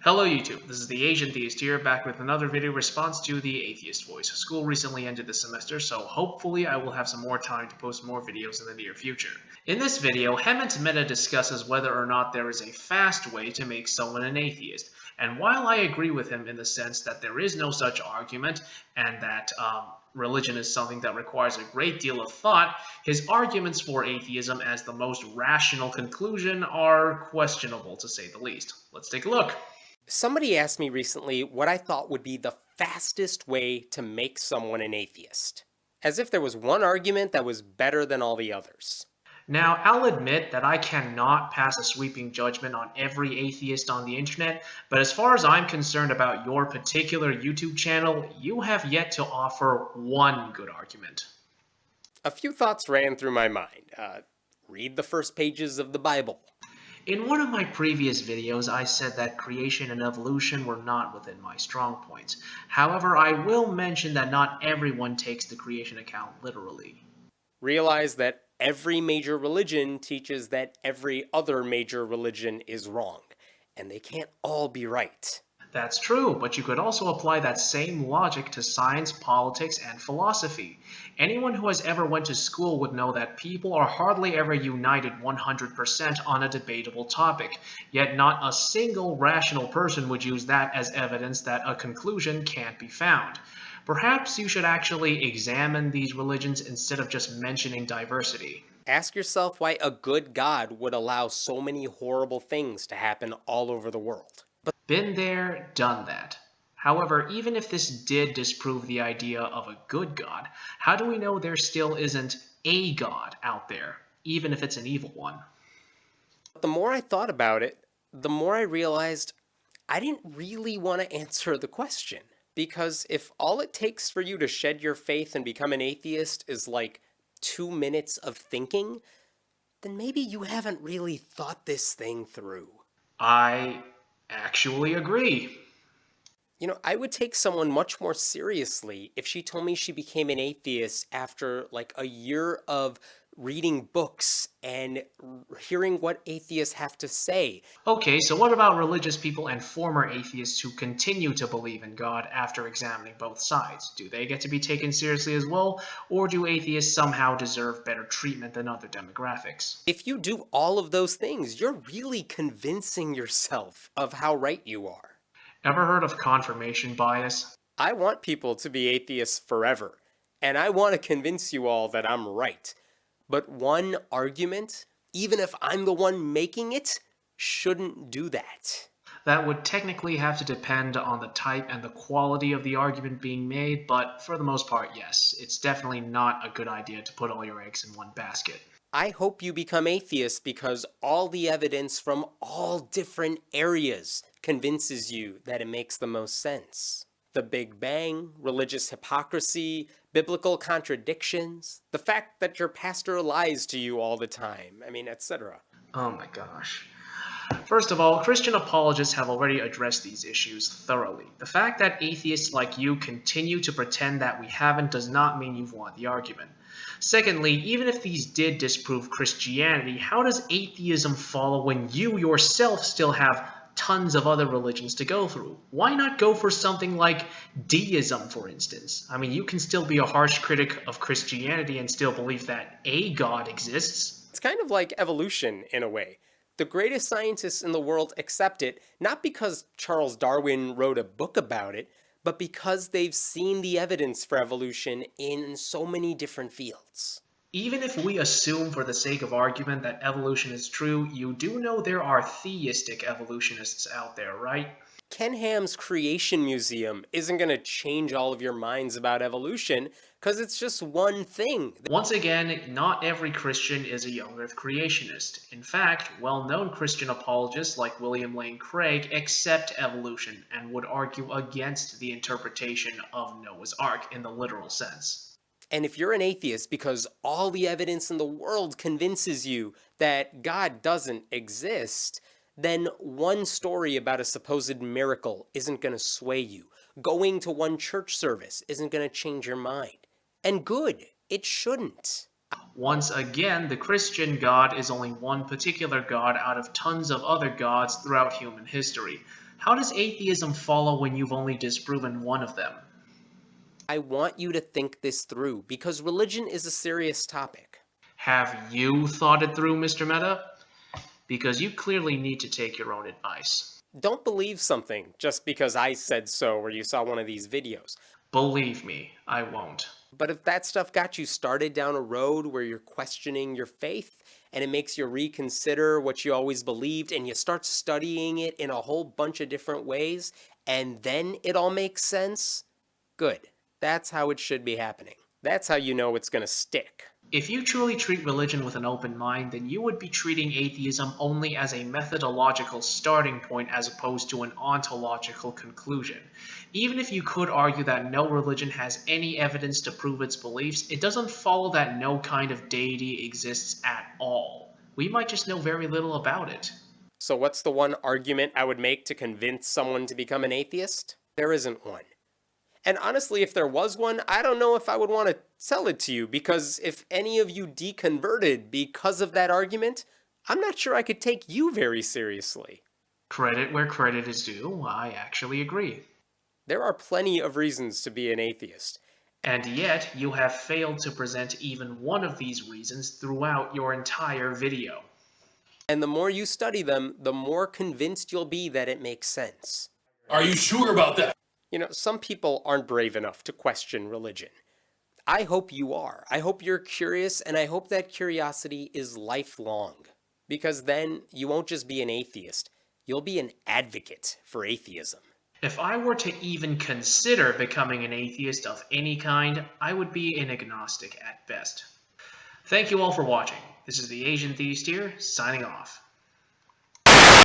Hello YouTube, this is the Asian Theist here, back with another video response to the Atheist Voice. School recently ended this semester, so hopefully I will have some more time to post more videos in the near future. In this video, Hemant Mehta discusses whether or not there is a fast way to make someone an atheist. And while I agree with him in the sense that there is no such argument, and that religion is something that requires a great deal of thought, his arguments for atheism as the most rational conclusion are questionable, to say the least. Let's take a look. Somebody asked me recently what I thought would be the fastest way to make someone an atheist, as if there was one argument that was better than all the others. Now, I'll admit that I cannot pass a sweeping judgment on every atheist on the internet, but as far as I'm concerned about your particular YouTube channel, you have yet to offer one good argument. A few thoughts ran through my mind. Read the first pages of the Bible. In one of my previous videos, I said that creation and evolution were not within my strong points. However, I will mention that not everyone takes the creation account literally. Realize that every major religion teaches that every other major religion is wrong, and they can't all be right. That's true, but you could also apply that same logic to science, politics, and philosophy. Anyone who has ever went to school would know that people are hardly ever united 100% on a debatable topic, yet not a single rational person would use that as evidence that a conclusion can't be found. Perhaps you should actually examine these religions instead of just mentioning diversity. Ask yourself why a good God would allow so many horrible things to happen all over the world. Been there, done that. However, even if this did disprove the idea of a good God, how do we know there still isn't a God out there, even if it's an evil one? The more I thought about it, the more I realized I didn't really want to answer the question. Because if all it takes for you to shed your faith and become an atheist is like 2 minutes of thinking, then maybe you haven't really thought this thing through. I actually agree. You know, I would take someone much more seriously if she told me she became an atheist after like a year of reading books and hearing what atheists have to say. Okay, so what about religious people and former atheists who continue to believe in God after examining both sides? Do they get to be taken seriously as well, or do atheists somehow deserve better treatment than other demographics? If you do all of those things, you're really convincing yourself of how right you are. Ever heard of confirmation bias? I want people to be atheists forever, and I want to convince you all that I'm right. But one argument, even if I'm the one making it, shouldn't do that. That would technically have to depend on the type and the quality of the argument being made, but for the most part, yes, it's definitely not a good idea to put all your eggs in one basket. I hope you become atheists because all the evidence from all different areas convinces you that it makes the most sense. The Big Bang, religious hypocrisy, biblical contradictions, the fact that your pastor lies to you all the time, etc. Oh my gosh. First of all, Christian apologists have already addressed these issues thoroughly. The fact that atheists like you continue to pretend that we haven't does not mean you've won the argument. Secondly, even if these did disprove Christianity, how does atheism follow when you yourself still have tons of other religions to go through? Why not go for something like deism, for instance? I mean, you can still be a harsh critic of Christianity and still believe that a God exists. It's kind of like evolution in a way. The greatest scientists in the world accept it, not because Charles Darwin wrote a book about it, but because they've seen the evidence for evolution in so many different fields. Even if we assume for the sake of argument that evolution is true, you do know there are theistic evolutionists out there, right? Ken Ham's Creation Museum isn't going to change all of your minds about evolution because it's just one thing. Once again, not every Christian is a young earth creationist. In fact, well-known Christian apologists like William Lane Craig accept evolution and would argue against the interpretation of Noah's Ark in the literal sense. And if you're an atheist because all the evidence in the world convinces you that God doesn't exist, then one story about a supposed miracle isn't going to sway you. Going to one church service isn't going to change your mind. And good, it shouldn't. Once again, the Christian God is only one particular God out of tons of other gods throughout human history. How does atheism follow when you've only disproven one of them? I want you to think this through, because religion is a serious topic. Have you thought it through, Mr. Meta? Because you clearly need to take your own advice. Don't believe something just because I said so or you saw one of these videos. Believe me, I won't. But if that stuff got you started down a road where you're questioning your faith and it makes you reconsider what you always believed and you start studying it in a whole bunch of different ways and then it all makes sense, good. That's how it should be happening. That's how you know it's going to stick. If you truly treat religion with an open mind, then you would be treating atheism only as a methodological starting point as opposed to an ontological conclusion. Even if you could argue that no religion has any evidence to prove its beliefs, it doesn't follow that no kind of deity exists at all. We might just know very little about it. So what's the one argument I would make to convince someone to become an atheist? There isn't one. And honestly, if there was one, I don't know if I would want to sell it to you, because if any of you deconverted because of that argument, I'm not sure I could take you very seriously. Credit where credit is due, I actually agree. There are plenty of reasons to be an atheist. And yet, you have failed to present even one of these reasons throughout your entire video. And the more you study them, the more convinced you'll be that it makes sense. Are you sure about that? You know, some people aren't brave enough to question religion. I hope you are. I hope you're curious, and I hope that curiosity is lifelong. Because then you won't just be an atheist, you'll be an advocate for atheism. If I were to even consider becoming an atheist of any kind, I would be an agnostic at best. Thank you all for watching. This is the Asian Theist here, signing off.